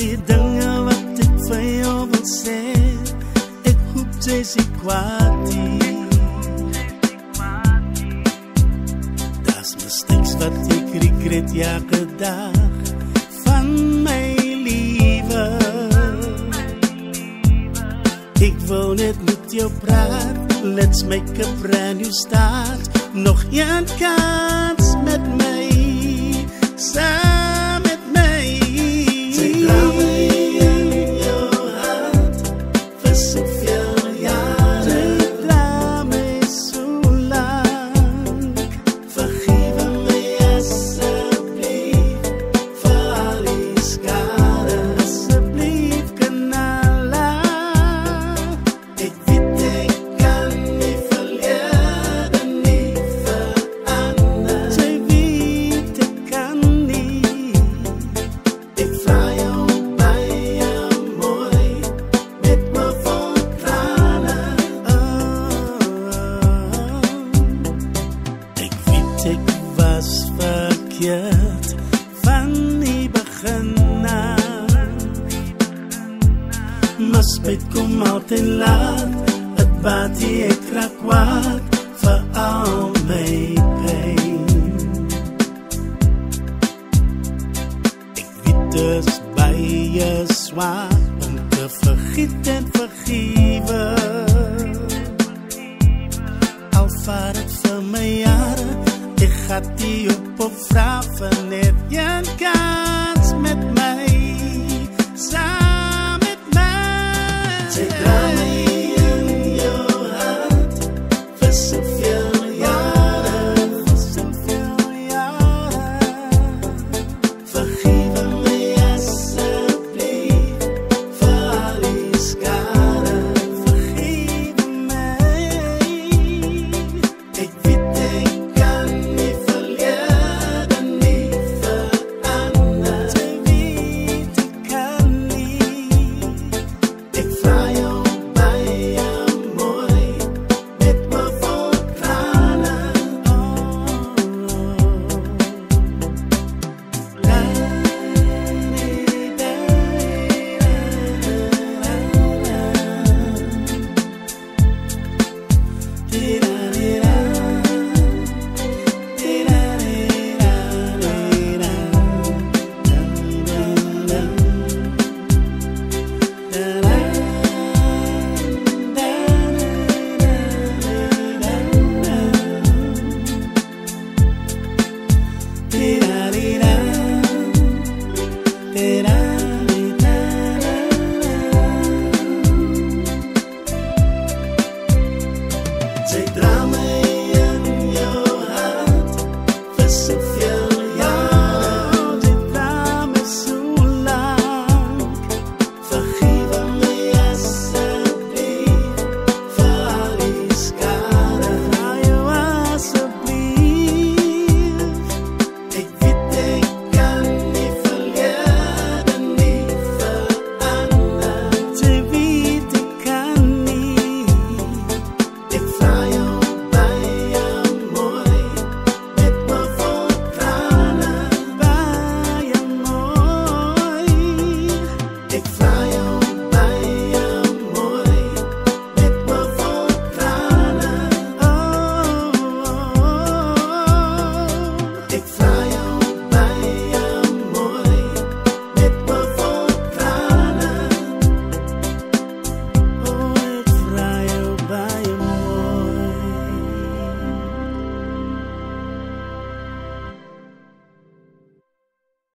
die dinge wat ek vir jou wil sê. Ek hoop jy is nie kwaad nie. Das mistakes wat ek regret elke dag van my liewe. Ik wil net met jou praat, let's make a brand new start. Nog een kans met my, saam met my. Sy dra my in jou hart, vir soveel jare. Sy dra my so lang, vergewe my asseblief, vir al die skade. Asseblief kanala. Ik weet ik kan niet verleden, niet veranderen. Zij weet ik kan niet. Ik vraag jou bij je mooi, met me vol tranen. Ik weet ik was verkeerd van die begin af. Maar spijt kom altijd laat, het baat die ik raak kwaad voor al mijn pijn. Ik weet dus bij je zwaar om te vergieten en vergeven. Al vaar het voor mijn jaren, ik ga die op vragen, net een kans met mij. Saam met mij. Zij dra mij in jou hart, voor zoveel jaren, voor zoveel jaren. Vergewe mij alsjeblieft, voor al die schade. Vergewe mij. Ik weet ik kan niet verleden, niet veranderen. Zij weet ik kan niet. Ik vraag jou bij je mooi, met me vol tranen. La la